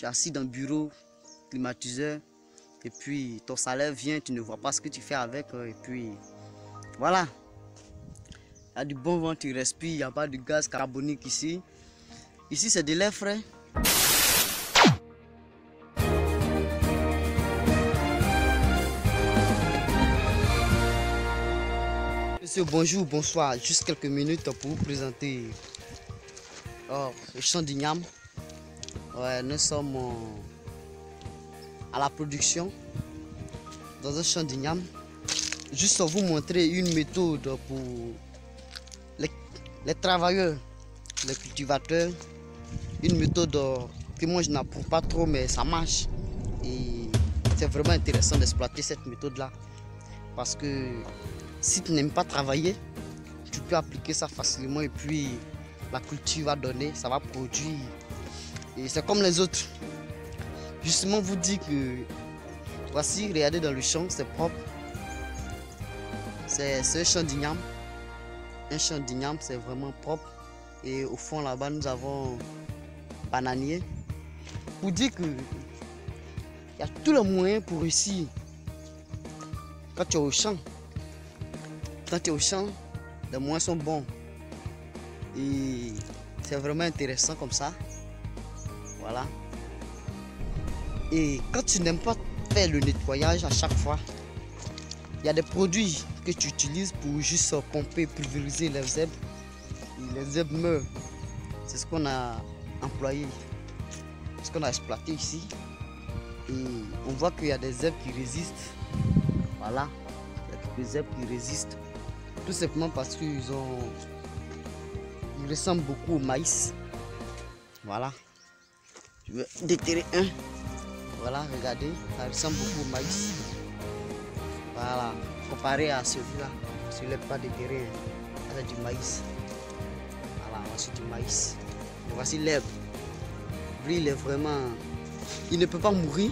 tu es assis dans le bureau, climatiseur, et puis ton salaire vient, tu ne vois pas ce que tu fais avec, et puis voilà. Il y a du bon vent, tu respires, il n'y a pas de gaz carbonique ici. Ici, c'est de l'air frais. Monsieur, bonjour, bonsoir. Juste quelques minutes pour vous présenter le champ d'Ignam. Ouais, nous sommes à la production dans un champ d'Ignam. Juste pour vous montrer une méthode pour les travailleurs, les cultivateurs. Une méthode que moi je n'approuve pas trop, mais ça marche. Et c'est vraiment intéressant d'exploiter cette méthode-là. Parce que si tu n'aimes pas travailler, tu peux appliquer ça facilement et puis la culture va donner, ça va produire. Et c'est comme les autres. Justement, vous dire que voici, regardez dans le champ, c'est propre. C'est un champ d'Ignam. Un champ d'Ignam, c'est vraiment propre. Et au fond, là-bas, nous avons bananier. Pour dire que il y a tous les moyens pour réussir. Quand tu es au champ, les moyens sont bons. Et c'est vraiment intéressant comme ça. Voilà. Et quand tu n'aimes pas faire le nettoyage à chaque fois, il y a des produits que tu utilises pour juste pomper, pulvériser les herbes. Et les herbes meurent. C'est ce qu'on a employé, ce qu'on a exploité ici. Et on voit qu'il y a des herbes qui résistent. Voilà. Il y a quelques herbes qui résistent. Tout simplement parce qu'ils ressemblent beaucoup au maïs. Voilà. Je vais déterrer un. Voilà, regardez, ça ressemble beaucoup au maïs. Voilà, comparé à celui-là, celui-là n'est pas déterré, c'est du maïs. Voilà, voici du maïs. Et voici l'herbe. Lui, il est vraiment... Il ne peut pas mourir.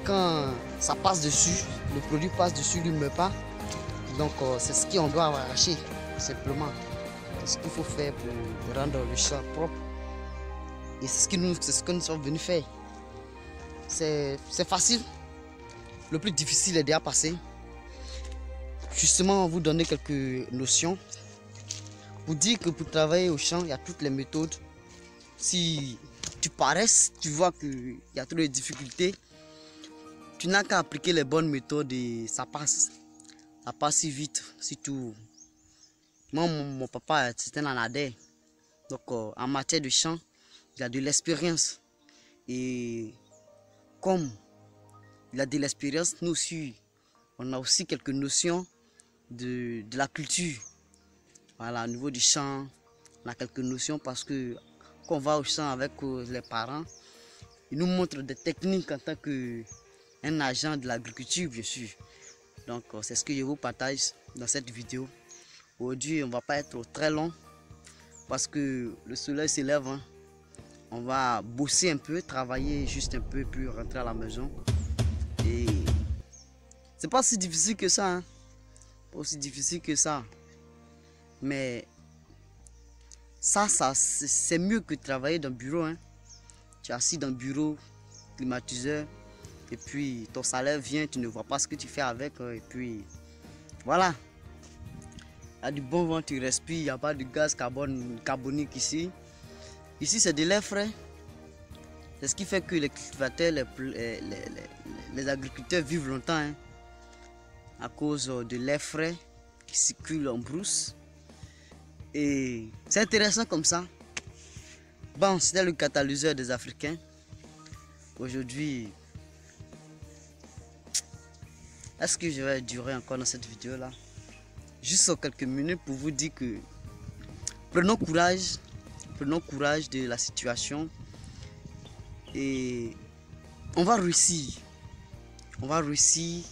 Quand ça passe dessus, le produit passe dessus, il ne meurt pas. Donc, c'est ce qu'on doit arracher, simplement. C'est ce qu'il faut faire pour rendre le champ propre. Et c'est ce que nous sommes venus faire. C'est facile. Le plus difficile est déjà passé. Justement, vous donner quelques notions. Pour dire que pour travailler au champ, il y a toutes les méthodes. Si tu paresses, tu vois qu'il y a trop de difficultés, tu n'as qu'à appliquer les bonnes méthodes et ça passe. Ça passe si vite, si tout. Moi, mon papa, c'était un anadais. Donc, en matière de champ, il a de l'expérience. Et comme il a de l'expérience, nous aussi, on a aussi quelques notions de la culture. Voilà, au niveau du champ, on a quelques notions parce que quand on va au champ avec les parents, ils nous montrent des techniques en tant qu'un agent de l'agriculture, bien sûr. Donc, c'est ce que je vous partage dans cette vidéo. Aujourd'hui, on ne va pas être très long parce que le soleil s'élève. Hein. On va bosser un peu, travailler juste un peu, puis rentrer à la maison. Et c'est pas si difficile que ça. Hein. Pas aussi difficile que ça. Mais ça c'est mieux que de travailler dans le bureau. Hein. Tu es assis dans le bureau, climatiseur, et puis ton salaire vient, tu ne vois pas ce que tu fais avec, et puis voilà. Il y a du bon vent, tu respires, il n'y a pas de gaz carbonique ici. Ici, c'est de l'air frais. C'est ce qui fait que les cultivateurs, les agriculteurs vivent longtemps. Hein, à cause de l'air frais qui circule en brousse. Et c'est intéressant comme ça. Bon, c'était le catalyseur des Africains. Aujourd'hui, est-ce que je vais durer encore dans cette vidéo-là? Juste quelques minutes pour vous dire que prenons courage de la situation et on va réussir. On va réussir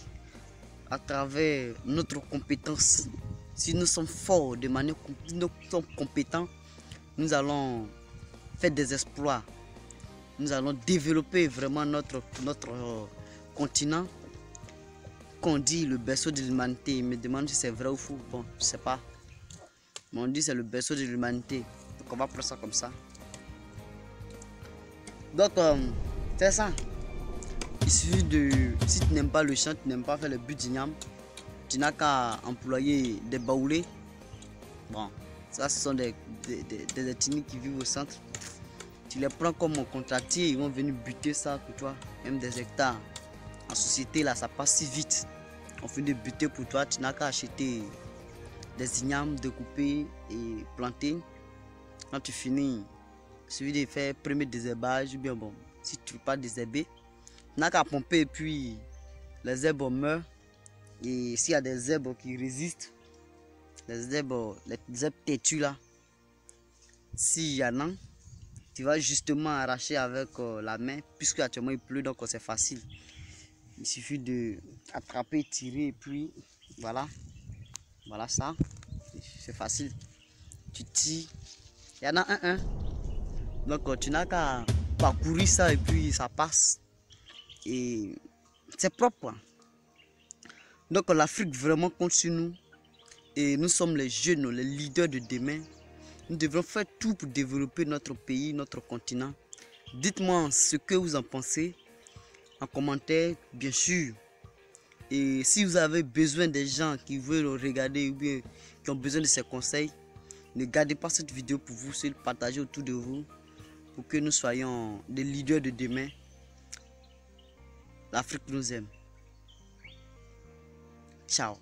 à travers notre compétence. Si nous sommes forts de manière, nous sommes compétents, nous allons faire des exploits. Nous allons développer vraiment notre continent. Qu'on dit le berceau de l'humanité. Il me demande si c'est vrai ou faux. Bon, je ne sais pas. Mais on dit c'est le berceau de l'humanité. Donc on va prendre ça comme ça. Donc, c'est ça. Il suffit de, si tu n'aimes pas le champ, tu n'aimes pas faire le but d'igname, tu n'as qu'à employer des baoulés. Bon, ça ce sont des ethnies qui vivent au centre. Tu les prends comme mon contractier, ils vont venir buter ça pour toi, même des hectares. En société là, ça passe si vite. On finit de buter pour toi, tu n'as qu'à acheter des ignames découpés et plantés. Quand tu finis, il suffit de faire premier désherbage, ou bien bon, si tu ne veux pas désherber, tu n'as qu'à pomper et puis les herbes meurent. Et s'il y a des herbes qui résistent, les herbes têtues là, s'il y en a, tu vas justement arracher avec la main, puisque actuellement il pleut, donc c'est facile. Il suffit de attraper, tirer et puis voilà, voilà ça, c'est facile. Tu tires, il y en a un. Donc tu n'as qu'à parcourir ça et puis ça passe. Et c'est propre. Donc l'Afrique vraiment compte sur nous. Et nous sommes les jeunes, les leaders de demain. Nous devons faire tout pour développer notre pays, notre continent. Dites-moi ce que vous en pensez en commentaire, bien sûr. Et si vous avez besoin des gens qui veulent regarder ou bien qui ont besoin de ces conseils, ne gardez pas cette vidéo pour vous, c'est le partager autour de vous pour que nous soyons des leaders de demain. L'Afrique nous aime. Ciao.